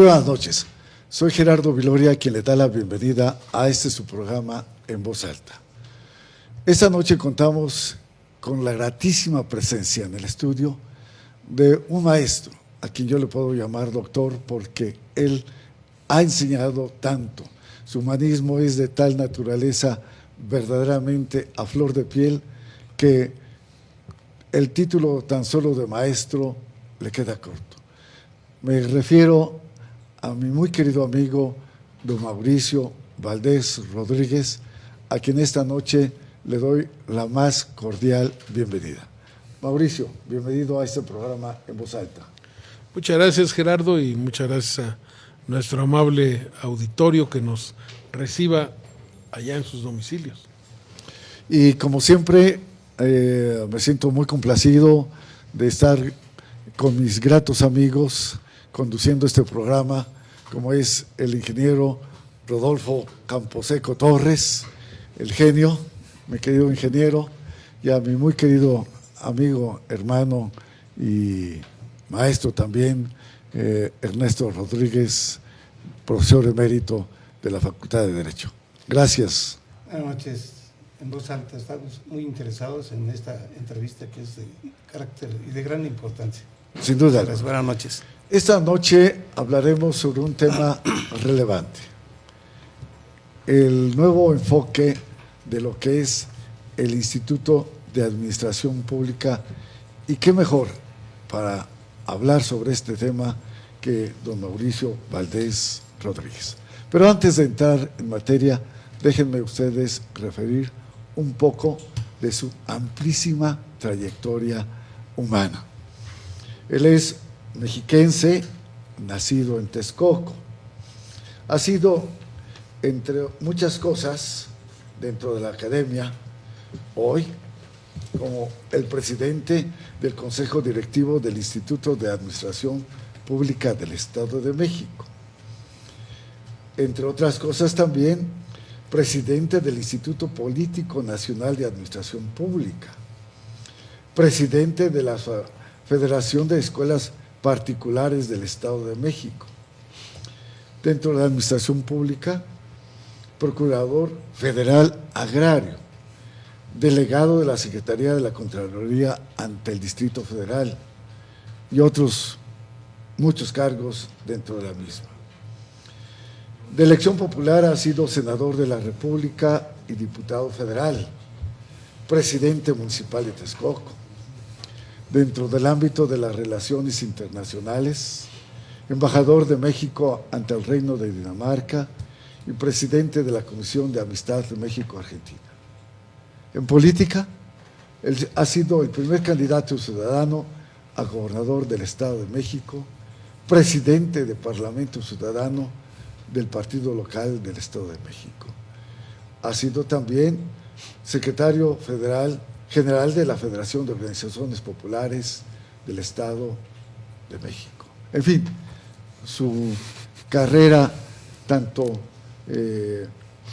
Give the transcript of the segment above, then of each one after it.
buenas noches. Soy Gerardo Viloria, quien le da la bienvenida a su programa En Voz Alta. Esta noche contamos con la gratísima presencia en el estudio de un maestro, a quien yo le puedo llamar doctor porque él ha enseñado tanto. Su humanismo es de tal naturaleza verdaderamente a flor de piel que el título tan solo de maestro le queda corto. Me refiero a mi muy querido amigo don Mauricio Valdés Rodríguez, a quien esta noche le doy la más cordial bienvenida. Mauricio, bienvenido a este programa En Voz Alta. Muchas gracias, Gerardo, y muchas gracias a nuestro amable auditorio que nos reciba allá en sus domicilios. Y como siempre, me siento muy complacido de estar con mis gratos amigos conduciendo este programa, como es el ingeniero Rodolfo Camposeco Torres, el genio, mi querido ingeniero, y a mi muy querido amigo, hermano y maestro también, Ernesto Rodríguez, profesor emérito de la Facultad de Derecho. Gracias. Buenas noches. En Voz Alta estamos muy interesados en esta entrevista que es de carácter y de gran importancia. Sin duda. Buenas noches. Esta noche hablaremos sobre un tema relevante, el nuevo enfoque de lo que es el Instituto de Administración Pública, y qué mejor para hablar sobre este tema que don Mauricio Valdés Rodríguez. Pero antes de entrar en materia, déjenme ustedes referir un poco de su amplísima trayectoria humana. Él es mexiquense, nacido en Texcoco. Ha sido, entre muchas cosas, dentro de la academia, hoy, como el presidente del Consejo Directivo del Instituto de Administración Pública del Estado de México. Entre otras cosas también, presidente del Instituto Político Nacional de Administración Pública, presidente de la Federación de Escuelas Particulares del Estado de México. Dentro de la Administración Pública, procurador federal agrario, delegado de la Secretaría de la Contraloría ante el Distrito Federal y otros muchos cargos dentro de la misma. De elección popular ha sido senador de la República y diputado federal, presidente municipal de Texcoco. Dentro del ámbito de las relaciones internacionales, embajador de México ante el Reino de Dinamarca y presidente de la Comisión de Amistad de México-Argentina. En política, él ha sido el primer candidato ciudadano a gobernador del Estado de México, presidente de Parlamento Ciudadano del Partido Local del Estado de México. Ha sido también secretario general de la Federación de Organizaciones Populares del Estado de México. En fin, su carrera tanto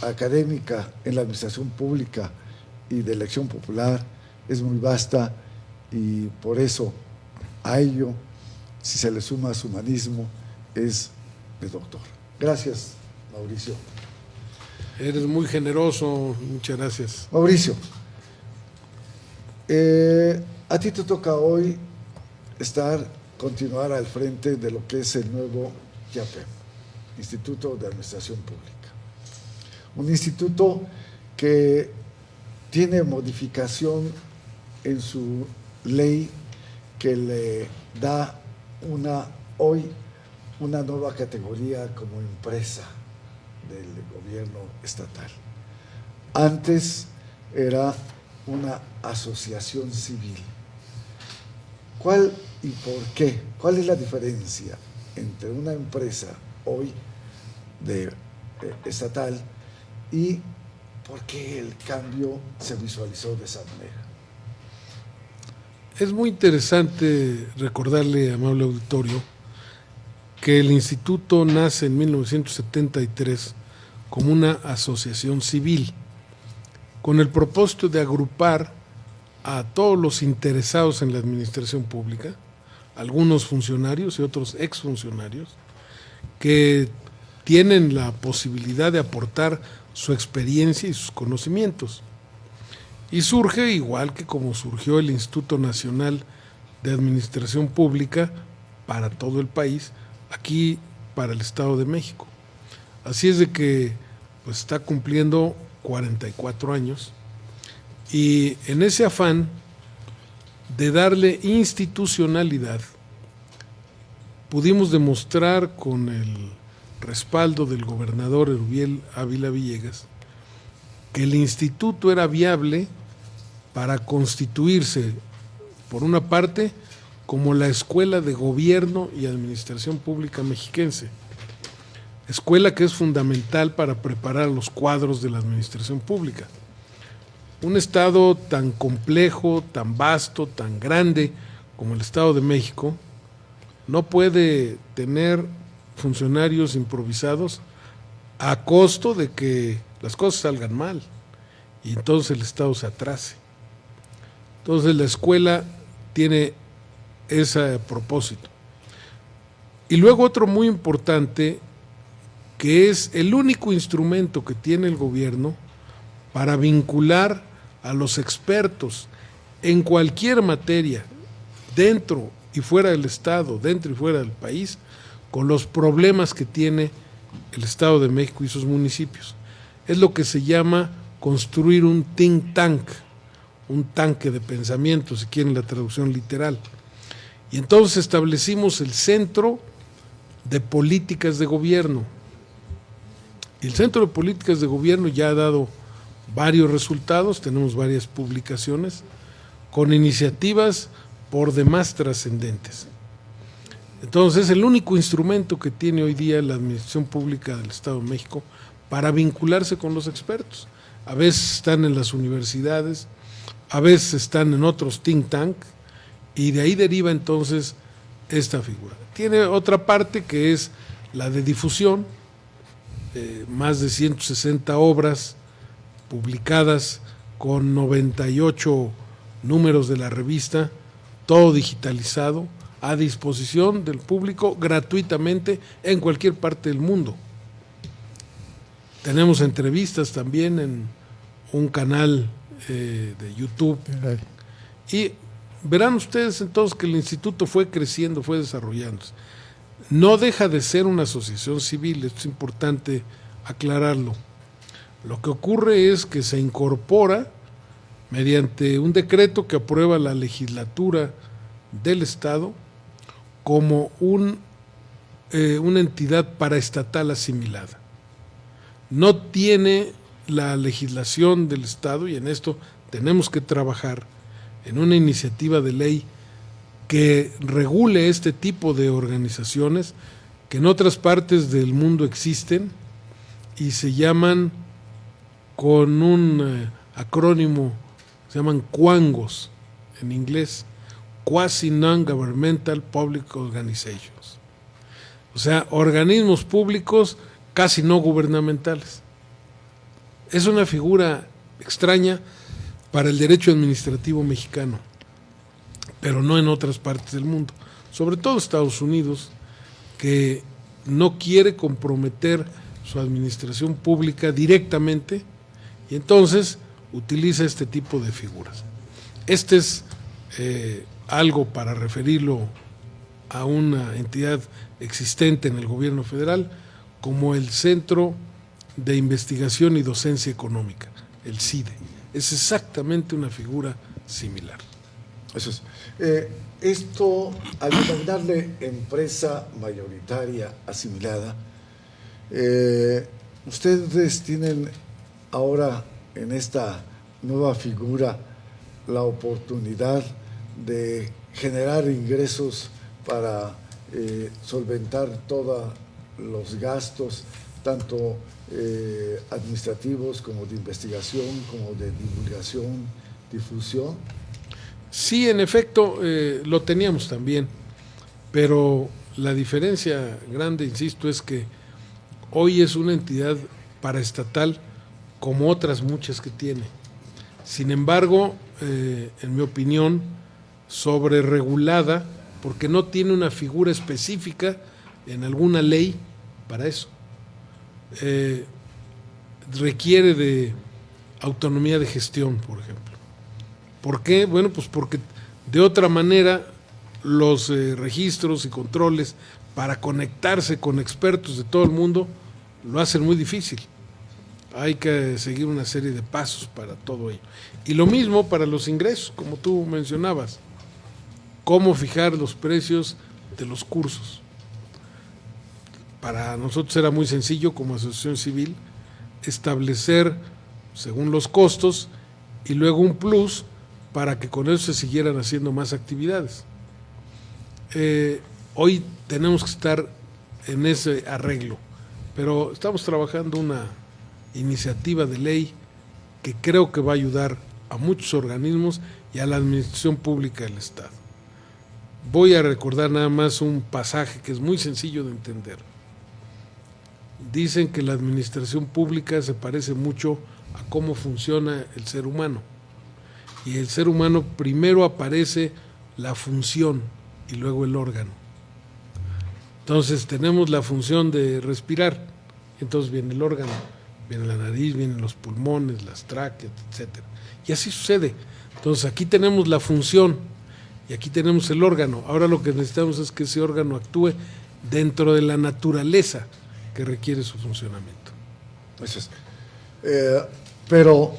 académica en la administración pública y de elección popular es muy vasta, y por eso a ello, si se le suma su humanismo, es de doctor. Gracias, Mauricio. Eres muy generoso, muchas gracias. Mauricio, a ti te toca hoy continuar al frente de lo que es el nuevo IAPEM, Instituto de Administración Pública. Un instituto que tiene modificación en su ley que le da hoy una nueva categoría como empresa del gobierno estatal. Antes era una asociación civil. ¿Cuál y por qué? ¿Cuál es la diferencia entre una empresa hoy estatal y por qué el cambio se visualizó de esa manera? Es muy interesante recordarle, amable auditorio, que el instituto nace en 1973 como una asociación civil, con el propósito de agrupar a todos los interesados en la administración pública, algunos funcionarios y otros exfuncionarios, que tienen la posibilidad de aportar su experiencia y sus conocimientos. Y surge igual que como surgió el Instituto Nacional de Administración Pública para todo el país, aquí para el Estado de México. Así es de que pues, está cumpliendo 44 años y en ese afán de darle institucionalidad pudimos demostrar con el respaldo del gobernador Erubiel Ávila Villegas que el instituto era viable para constituirse, por una parte, como la Escuela de Gobierno y Administración Pública Mexiquense, escuela que es fundamental para preparar los cuadros de la administración pública. Un estado tan complejo, tan vasto, tan grande como el Estado de México, no puede tener funcionarios improvisados a costo de que las cosas salgan mal y entonces el Estado se atrase. Entonces la escuela tiene ese propósito. Y luego otro muy importante, que es el único instrumento que tiene el gobierno para vincular a los expertos en cualquier materia, dentro y fuera del Estado, dentro y fuera del país, con los problemas que tiene el Estado de México y sus municipios. Es lo que se llama construir un think tank, un tanque de pensamiento, si quieren la traducción literal. Y entonces establecimos el Centro de Políticas de Gobierno. Y el Centro de Políticas de Gobierno ya ha dado varios resultados, tenemos varias publicaciones, con iniciativas por demás trascendentes. Entonces es el único instrumento que tiene hoy día la Administración Pública del Estado de México para vincularse con los expertos. A veces están en las universidades, a veces están en otros think tank, y de ahí deriva entonces esta figura. Tiene otra parte que es la de difusión, más de 160 obras publicadas con 98 números de la revista, todo digitalizado, a disposición del público gratuitamente en cualquier parte del mundo. Tenemos entrevistas también en un canal de YouTube. Y verán ustedes entonces que el instituto fue creciendo, fue desarrollándose. No deja de ser una asociación civil, esto es importante aclararlo. Lo que ocurre es que se incorpora mediante un decreto que aprueba la legislatura del Estado como una entidad paraestatal asimilada. No tiene la legislación del Estado, y en esto tenemos que trabajar en una iniciativa de ley que regule este tipo de organizaciones que en otras partes del mundo existen y se llaman con un acrónimo, se llaman QANGOS en inglés, Quasi Non-Governmental Public Organizations, o sea, organismos públicos casi no gubernamentales. Es una figura extraña para el derecho administrativo mexicano, pero no en otras partes del mundo, sobre todo Estados Unidos, que no quiere comprometer su administración pública directamente y entonces utiliza este tipo de figuras. Este es algo para referirlo a una entidad existente en el gobierno federal como el Centro de Investigación y Docencia Económica, el CIDE. Es exactamente una figura similar. Eso es. Esto, al denominarle empresa mayoritaria asimilada, ustedes tienen ahora en esta nueva figura la oportunidad de generar ingresos para solventar todos los gastos, tanto administrativos como de investigación, como de divulgación, difusión. Sí, en efecto, lo teníamos también, pero la diferencia grande, insisto, es que hoy es una entidad paraestatal como otras muchas que tiene. Sin embargo, en mi opinión, sobreregulada, porque no tiene una figura específica en alguna ley para eso. Requiere de autonomía de gestión, por ejemplo. ¿Por qué? Bueno, pues porque de otra manera los registros y controles para conectarse con expertos de todo el mundo lo hacen muy difícil. Hay que seguir una serie de pasos para todo ello. Y lo mismo para los ingresos, como tú mencionabas. Cómo fijar los precios de los cursos. Para nosotros era muy sencillo como asociación civil establecer según los costos y luego un plus para que con eso se siguieran haciendo más actividades. Hoy tenemos que estar en ese arreglo, pero estamos trabajando una iniciativa de ley que creo que va a ayudar a muchos organismos y a la administración pública del Estado. Voy a recordar nada más un pasaje que es muy sencillo de entender. Dicen que la administración pública se parece mucho a cómo funciona el ser humano. Y el ser humano primero aparece la función y luego el órgano. Entonces tenemos la función de respirar, entonces viene el órgano, viene la nariz, vienen los pulmones, las tráqueas, etcétera. Y así sucede. Entonces aquí tenemos la función y aquí tenemos el órgano. Ahora lo que necesitamos es que ese órgano actúe dentro de la naturaleza que requiere su funcionamiento. Entonces, pero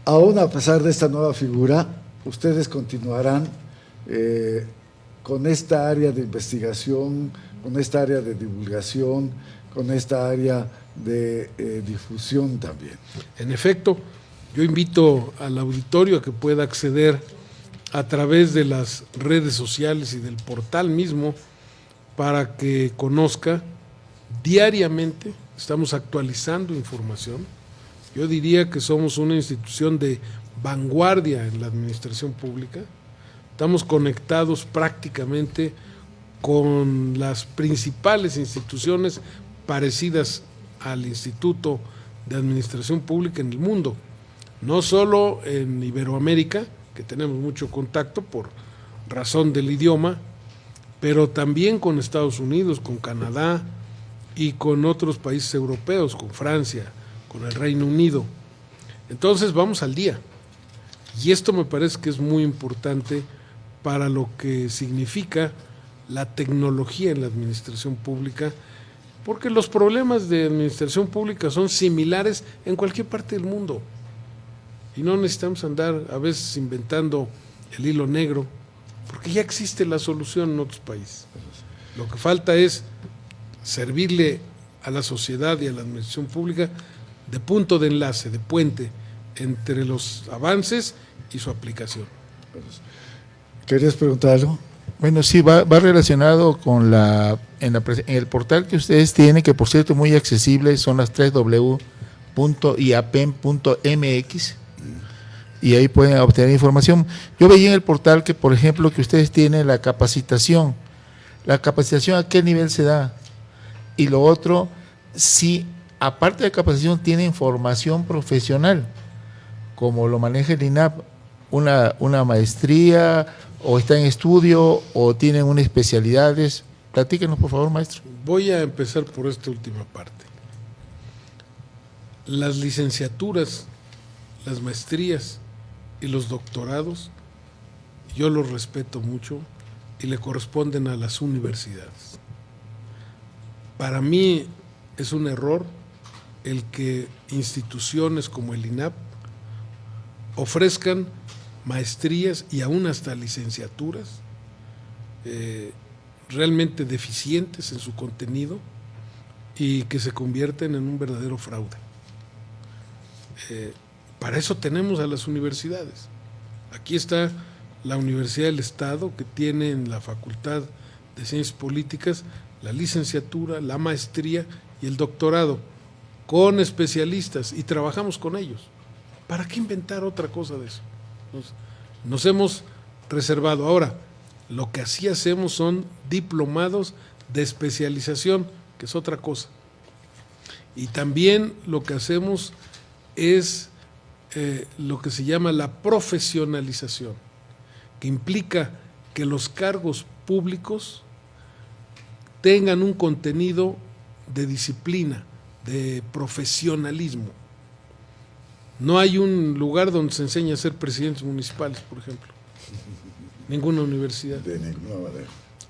aún a pesar de esta nueva figura, ustedes continuarán con esta área de investigación, con esta área de divulgación, con esta área de difusión también. En efecto, yo invito al auditorio a que pueda acceder a través de las redes sociales y del portal mismo para que conozca diariamente. Estamos actualizando información. Yo diría que somos una institución de vanguardia en la administración pública. Estamos conectados prácticamente con las principales instituciones parecidas al Instituto de Administración Pública en el mundo, no solo en Iberoamérica, que tenemos mucho contacto por razón del idioma, pero también con Estados Unidos, con Canadá y con otros países europeos, con Francia, con el Reino Unido. Entonces vamos al día. Y esto me parece que es muy importante para lo que significa la tecnología en la administración pública, porque los problemas de administración pública son similares en cualquier parte del mundo. Y no necesitamos andar a veces inventando el hilo negro, porque ya existe la solución en otros países. Lo que falta es servirle a la sociedad y a la administración pública de punto de enlace, de puente entre los avances y su aplicación. ¿Querías preguntar algo? Bueno, sí, va relacionado con en el portal que ustedes tienen, que por cierto muy accesible, son las 3w.iapen.mx, y ahí pueden obtener información. Yo veía en el portal que, por ejemplo, que ustedes tienen la capacitación. ¿La capacitación a qué nivel se da? Y lo otro, si aparte de capacitación tienen formación profesional, como lo maneja el INAP, una maestría, o está en estudio, o tienen unas especialidades. Platíquenos, por favor, maestro. Voy a empezar por esta última parte. Las licenciaturas, las maestrías y los doctorados, yo los respeto mucho y le corresponden a las universidades. Para mí es un error el que instituciones como el INAP ofrezcan maestrías y aún hasta licenciaturas realmente deficientes en su contenido y que se convierten en un verdadero fraude. Para eso tenemos a las universidades. Aquí está la Universidad del Estado, que tiene en la Facultad de Ciencias Políticas la licenciatura, la maestría y el doctorado, con especialistas, y trabajamos con ellos. ¿Para qué inventar otra cosa de eso? Nos hemos reservado. Ahora, lo que así hacemos son diplomados de especialización, que es otra cosa. Y también lo que hacemos es lo que se llama la profesionalización, que implica que los cargos públicos tengan un contenido de disciplina, de profesionalismo. No hay un lugar donde se enseñe a ser presidentes municipales, por ejemplo. Ninguna universidad. De ninguna manera.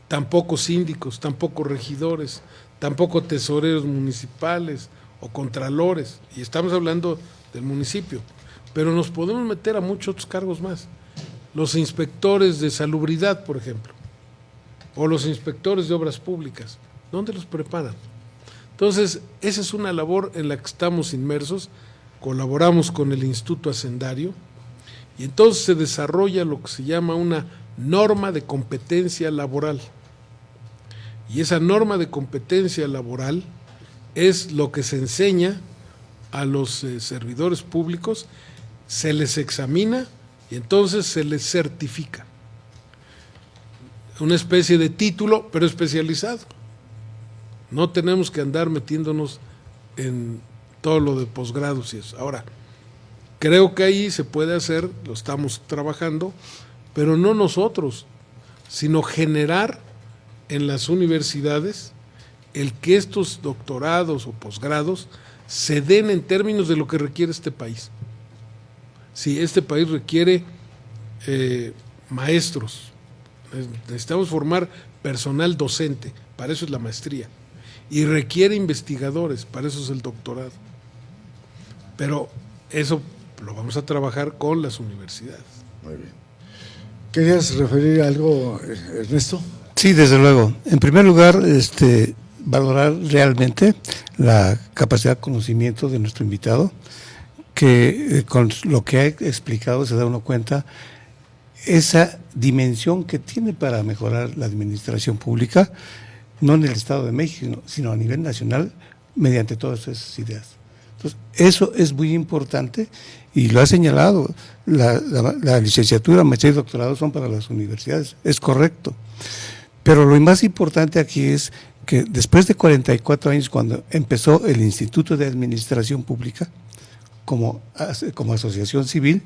Tampoco síndicos, tampoco regidores, tampoco tesoreros municipales o contralores. Y estamos hablando del municipio. Pero nos podemos meter a muchos otros cargos más. Los inspectores de salubridad, por ejemplo, o los inspectores de obras públicas. ¿Dónde los preparan? Entonces, esa es una labor en la que estamos inmersos. Colaboramos con el Instituto Hacendario y entonces se desarrolla lo que se llama una norma de competencia laboral. Y esa norma de competencia laboral es lo que se enseña a los servidores públicos, se les examina y entonces se les certifica. Una especie de título, pero especializado. No tenemos que andar metiéndonos en todo lo de posgrados y eso. Ahora, creo que ahí se puede hacer, lo estamos trabajando, pero no nosotros, sino generar en las universidades el que estos doctorados o posgrados se den en términos de lo que requiere este país. Si este país requiere maestros, necesitamos formar personal docente, para eso es la maestría, y requiere investigadores, para eso es el doctorado. Pero eso lo vamos a trabajar con las universidades. Muy bien. ¿Querías referir algo, Ernesto? Sí, desde luego. En primer lugar, valorar realmente la capacidad de conocimiento de nuestro invitado, que con lo que ha explicado se da uno cuenta esa dimensión que tiene para mejorar la administración pública, no en el Estado de México, sino a nivel nacional, mediante todas esas ideas. Entonces, eso es muy importante y lo ha señalado. La licenciatura, maestría y doctorado son para las universidades, es correcto. Pero lo más importante aquí es que después de 44 años, cuando empezó el Instituto de Administración Pública como asociación civil,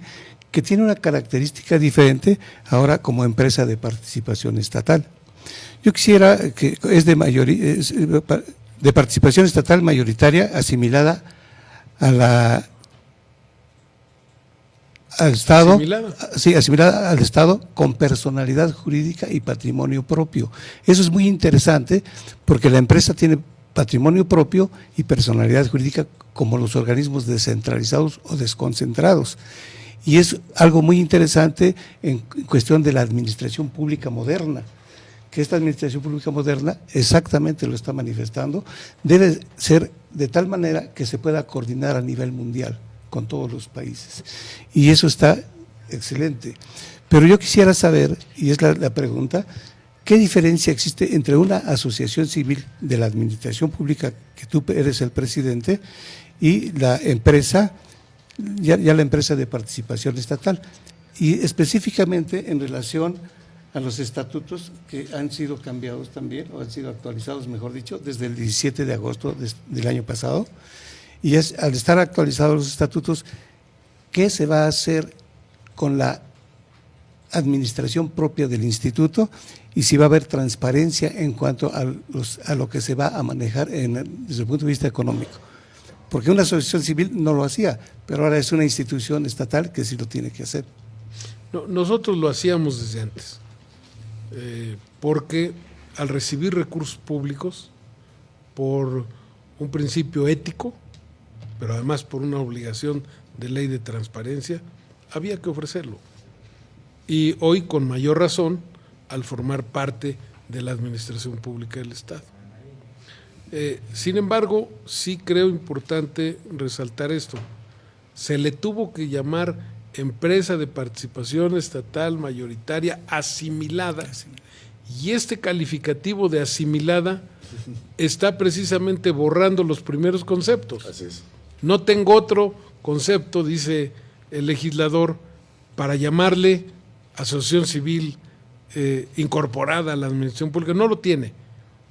que tiene una característica diferente ahora como empresa de participación estatal. Yo quisiera que es de participación estatal mayoritaria asimilada al Estado, asimilada al Estado con personalidad jurídica y patrimonio propio. Eso es muy interesante porque la empresa tiene patrimonio propio y personalidad jurídica como los organismos descentralizados o desconcentrados. Y es algo muy interesante en cuestión de la administración pública moderna, que esta administración pública moderna exactamente lo está manifestando, debe ser de tal manera que se pueda coordinar a nivel mundial con todos los países. Y eso está excelente. Pero yo quisiera saber, y es la pregunta, ¿qué diferencia existe entre una asociación civil de la administración pública, que tú eres el presidente, y la empresa, ya la empresa de participación estatal? Y específicamente en relación a los estatutos que han sido cambiados también, o han sido actualizados, mejor dicho, desde el 17 de agosto del año pasado. Y al estar actualizados los estatutos, ¿qué se va a hacer con la administración propia del instituto? Y si va a haber transparencia en cuanto a lo que se va a manejar desde el punto de vista económico. Porque una asociación civil no lo hacía, pero ahora es una institución estatal que sí lo tiene que hacer. No, nosotros lo hacíamos desde antes. Porque al recibir recursos públicos, por un principio ético, pero además por una obligación de ley de transparencia, había que ofrecerlo. Y hoy con mayor razón al formar parte de la administración pública del Estado. Sin embargo, sí creo importante resaltar esto. Se le tuvo que llamar empresa de participación estatal mayoritaria asimilada, y este calificativo de asimilada está precisamente borrando los primeros conceptos. Así es. No tengo otro concepto, dice el legislador, para llamarle asociación civil incorporada a la administración pública. No lo tiene.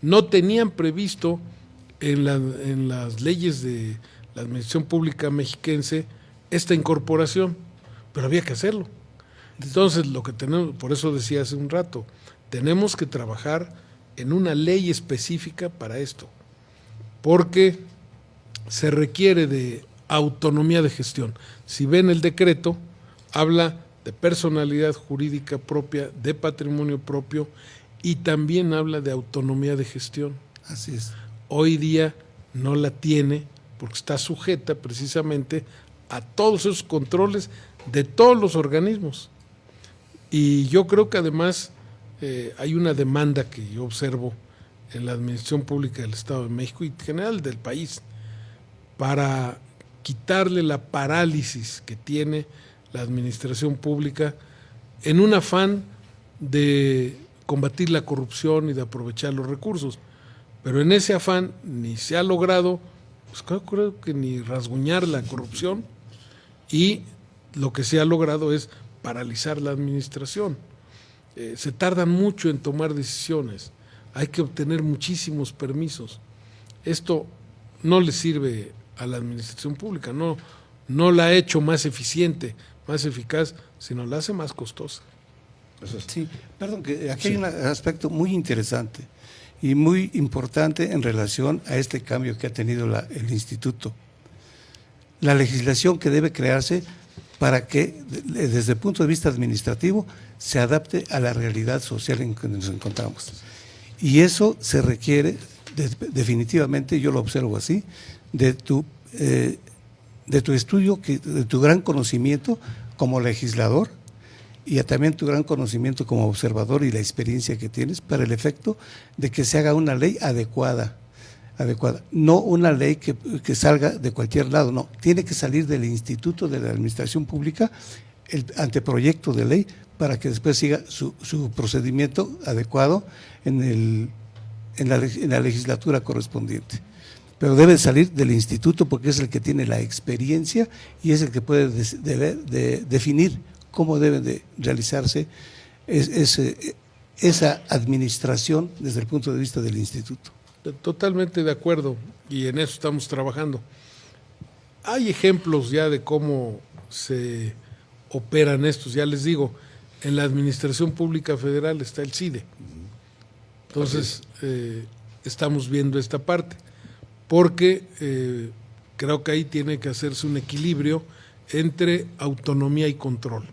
No tenían previsto en las leyes de la administración pública mexiquense esta incorporación, pero había que hacerlo. Entonces, lo que tenemos, por eso decía hace un rato, tenemos que trabajar en una ley específica para esto. porque se requiere de autonomía de gestión. Si ven el decreto, habla de personalidad jurídica propia, de patrimonio propio y también habla de autonomía de gestión. Así es. Hoy día no la tiene porque está sujeta precisamente a todos esos controles de todos los organismos. Y yo creo que además hay una demanda que yo observo en la Administración Pública del Estado de México y en general del país para quitarle la parálisis que tiene la Administración Pública en un afán de combatir la corrupción y de aprovechar los recursos. Pero en ese afán ni se ha logrado, pues creo que ni rasguñar la corrupción, y lo que se ha logrado es paralizar la administración. Se tardan mucho en tomar decisiones, hay que obtener muchísimos permisos. Esto no le sirve a la administración pública, no la ha hecho más eficiente, más eficaz, sino la hace más costosa. Sí, perdón, que aquí hay un aspecto muy interesante y muy importante en relación a este cambio que ha tenido el instituto. La legislación que debe crearse para que, desde el punto de vista administrativo, se adapte a la realidad social en que nos encontramos. Y eso se requiere, definitivamente, yo lo observo así, de tu estudio, de tu gran conocimiento como legislador y también tu gran conocimiento como observador y la experiencia que tienes para el efecto de que se haga una ley adecuada, no una ley que salga de cualquier lado, no, tiene que salir del Instituto de la Administración Pública el anteproyecto de ley para que después siga su procedimiento adecuado en la legislatura correspondiente. Pero debe salir del instituto porque es el que tiene la experiencia y es el que puede definir cómo debe de realizarse esa administración desde el punto de vista del instituto. Totalmente de acuerdo, y en eso estamos trabajando. Hay ejemplos ya de cómo se operan estos, ya les digo, en la Administración Pública Federal está el CIDE. Entonces, estamos viendo esta parte, porque creo que ahí tiene que hacerse un equilibrio entre autonomía y control.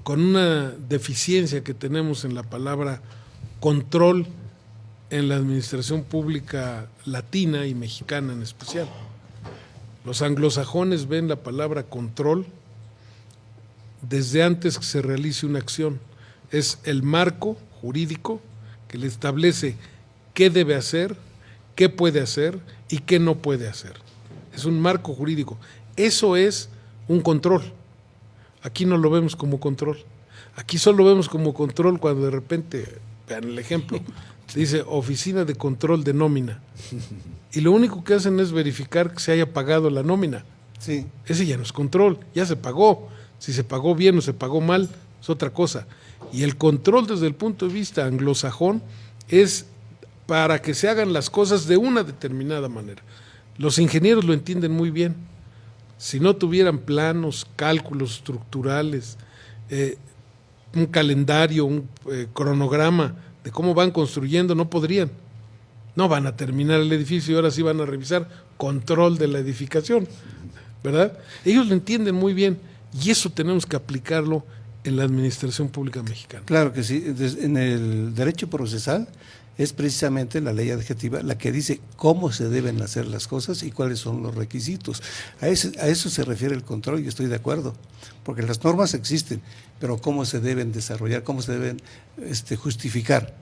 Con una deficiencia que tenemos en la palabra control en la administración pública latina y mexicana en especial. Los anglosajones ven la palabra control desde antes que se realice una acción. Es el marco jurídico que le establece qué debe hacer, qué puede hacer y qué no puede hacer. Es un marco jurídico. Eso es un control. Aquí no lo vemos como control. Aquí solo vemos como control cuando de repente, vean el ejemplo, dice Oficina de Control de Nómina. Y lo único que hacen es verificar que se haya pagado la nómina. Sí. Ese ya no es control, ya se pagó. Si se pagó bien o se pagó mal, es otra cosa. Y el control desde el punto de vista anglosajón es para que se hagan las cosas de una determinada manera. Los ingenieros lo entienden muy bien. Si no tuvieran planos, cálculos estructurales, un calendario, un cronograma de cómo van construyendo, no podrían. No van a terminar el edificio y ahora sí van a revisar control de la edificación, ¿verdad? Ellos lo entienden muy bien y eso tenemos que aplicarlo en la administración pública mexicana. Claro que sí. En el derecho procesal es precisamente la ley adjetiva la que dice cómo se deben hacer las cosas y cuáles son los requisitos. A eso se refiere el control y estoy de acuerdo, porque las normas existen, pero cómo se deben desarrollar, cómo se deben justificar.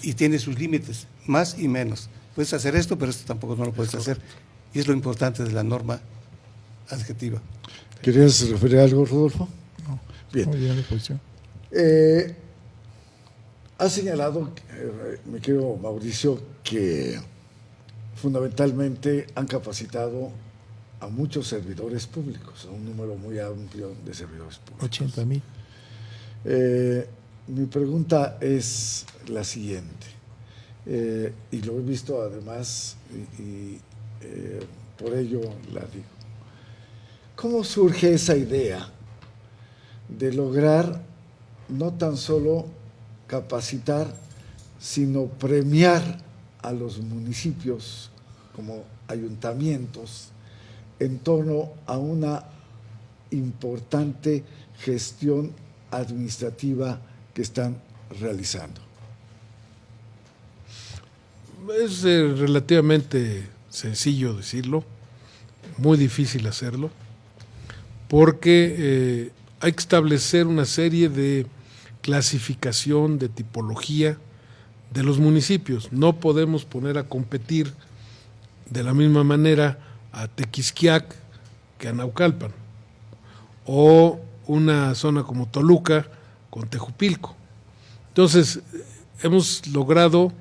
Y tiene sus límites, más y menos. Puedes hacer esto, pero esto tampoco no lo puedes hacer. Y es lo importante de la norma adjetiva. ¿Querías referir a algo, Rodolfo? No. Bien. Muy bien la exposición. Ha señalado, mi querido Mauricio, que fundamentalmente han capacitado a muchos servidores públicos, a un número muy amplio de servidores públicos. 80,000. Mi pregunta es la siguiente, y lo he visto además, y por ello la digo. ¿Cómo surge esa idea de lograr no tan solo capacitar, sino premiar a los municipios como ayuntamientos en torno a una importante gestión administrativa que están realizando? Es relativamente sencillo decirlo, muy difícil hacerlo, porque hay que establecer una serie de clasificación, de tipología de los municipios. No podemos poner a competir de la misma manera a Tequisquiac que a Naucalpan, o una zona como Toluca con Tejupilco. Entonces, hemos logrado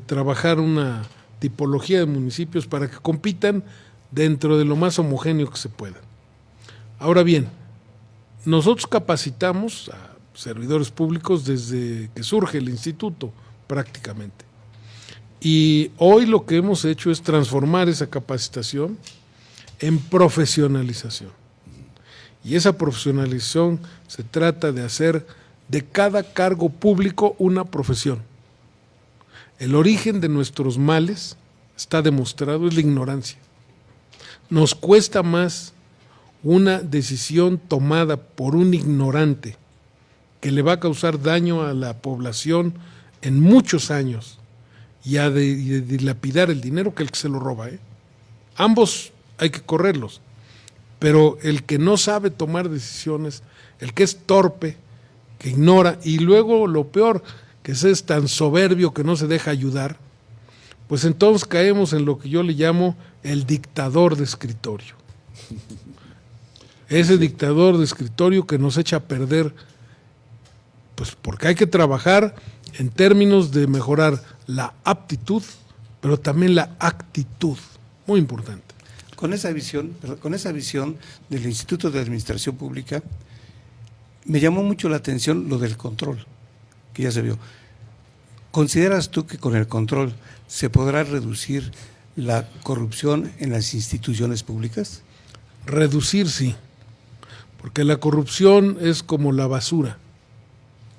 trabajar una tipología de municipios para que compitan dentro de lo más homogéneo que se pueda. Ahora bien, nosotros capacitamos a servidores públicos desde que surge el instituto prácticamente. Y hoy lo que hemos hecho es transformar esa capacitación en profesionalización. Y esa profesionalización se trata de hacer de cada cargo público una profesión. El origen de nuestros males, está demostrado, es la ignorancia. Nos cuesta más una decisión tomada por un ignorante que le va a causar daño a la población en muchos años y a dilapidar el dinero que el que se lo roba. Ambos hay que correrlos, pero el que no sabe tomar decisiones, el que es torpe, que ignora, y luego lo peor, que es tan soberbio que no se deja ayudar, pues entonces caemos en lo que yo le llamo el dictador de escritorio. Ese dictador de escritorio que nos echa a perder, pues porque hay que trabajar en términos de mejorar la aptitud, pero también la actitud, muy importante. Con esa visión del Instituto de Administración Pública, me llamó mucho la atención lo del control, que ya se vio. ¿Consideras tú que con el control se podrá reducir la corrupción en las instituciones públicas? Reducir, sí, porque la corrupción es como la basura.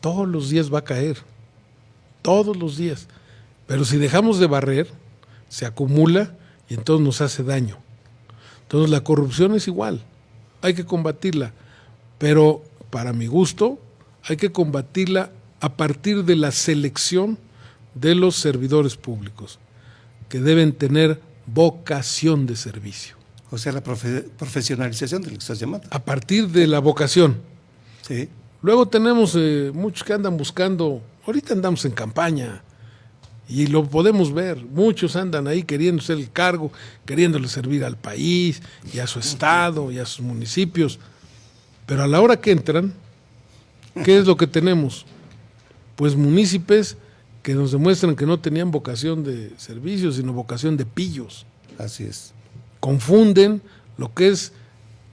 Todos los días va a caer, todos los días. Pero si dejamos de barrer, se acumula y entonces nos hace daño. Entonces la corrupción es igual, hay que combatirla, pero para mi gusto hay que combatirla a partir de la selección de los servidores públicos, que deben tener vocación de servicio. O sea, la profesionalización de lo que estás llamando. A partir de la vocación. Sí. Luego tenemos muchos que andan buscando, ahorita andamos en campaña y lo podemos ver, muchos andan ahí queriendo ser el cargo, queriéndole servir al país y a su estado y a sus municipios, pero a la hora que entran, ¿qué es lo que tenemos? Pues municipios que nos demuestran que no tenían vocación de servicio, sino vocación de pillos. Así es. Confunden lo que es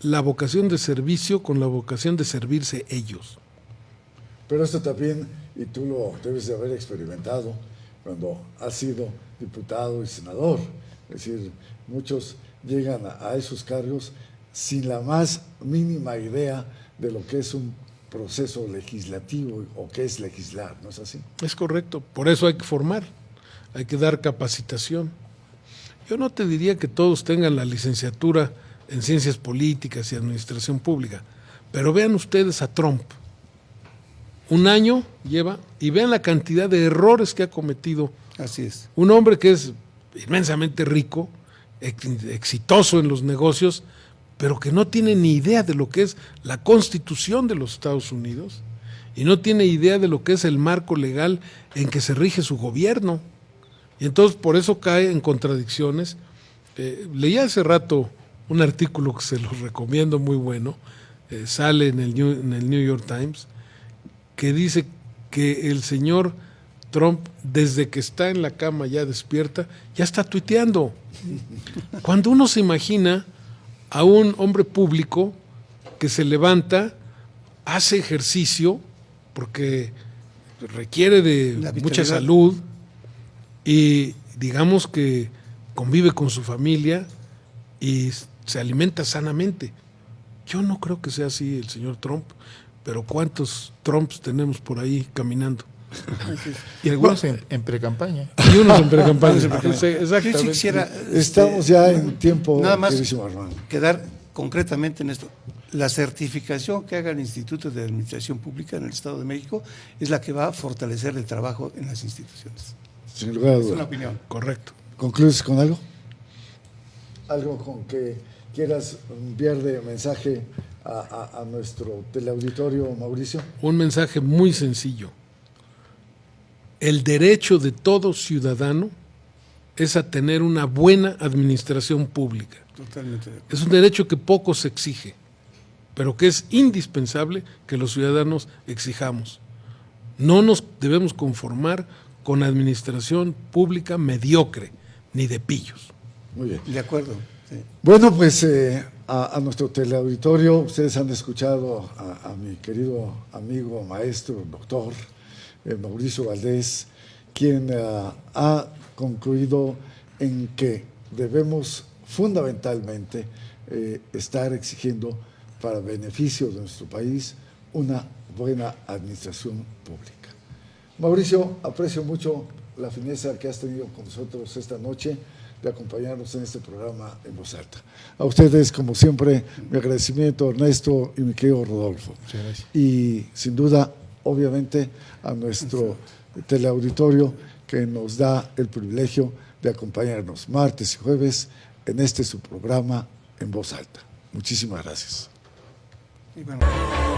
la vocación de servicio con la vocación de servirse ellos. Pero esto también, y tú lo debes de haber experimentado cuando has sido diputado y senador, es decir, muchos llegan a esos cargos sin la más mínima idea de lo que es un proceso legislativo o qué es legislar, ¿no es así? Es correcto, por eso hay que formar, hay que dar capacitación. Yo no te diría que todos tengan la licenciatura en ciencias políticas y administración pública, pero vean ustedes a Trump. Un año lleva y vean la cantidad de errores que ha cometido. Así es. Un hombre que es inmensamente rico, exitoso en los negocios, pero que no tiene ni idea de lo que es la Constitución de los Estados Unidos y no tiene idea de lo que es el marco legal en que se rige su gobierno. Y entonces por eso cae en contradicciones. Leí hace rato un artículo que se los recomiendo, muy bueno, sale en el New York Times, que dice que el señor Trump, desde que está en la cama ya despierta, ya está tuiteando. Cuando uno se imagina a un hombre público que se levanta, hace ejercicio, porque requiere de mucha salud, y digamos que convive con su familia y se alimenta sanamente. Yo no creo que sea así el señor Trump, pero ¿cuántos Trumps tenemos por ahí caminando? Y algunos en precampaña. Y unos en precampaña. Sí, Yo exactamente. sí quisiera Estamos ya en tiempo, nada más queridísimo Armando. quedar concretamente en esto. La certificación que haga el Instituto de Administración Pública en el Estado de México es la que va a fortalecer el trabajo en las instituciones. Sin lugar a Es una duda. opinión. Correcto. ¿Concluyes con algo? ¿Algo con que quieras enviar de mensaje a nuestro teleauditorio, Mauricio? Un mensaje muy sencillo. El derecho de todo ciudadano es a tener una buena administración pública. Totalmente de acuerdo. Es un derecho que poco se exige, pero que es indispensable que los ciudadanos exijamos. No nos debemos conformar con administración pública mediocre, ni de pillos. Muy bien. De acuerdo. Sí. Bueno, pues a nuestro teleauditorio, ustedes han escuchado a mi querido amigo, maestro, doctor Mauricio Valdés, quien ha concluido en que debemos fundamentalmente estar exigiendo para beneficio de nuestro país una buena administración pública. Mauricio, aprecio mucho la fineza que has tenido con nosotros esta noche de acompañarnos en este programa en voz alta. A ustedes, como siempre, mi agradecimiento, Ernesto y mi querido Rodolfo. Muchas gracias. Y sin duda, obviamente, a nuestro teleauditorio que nos da el privilegio de acompañarnos martes y jueves en este su programa en voz alta. Muchísimas gracias. Y bueno.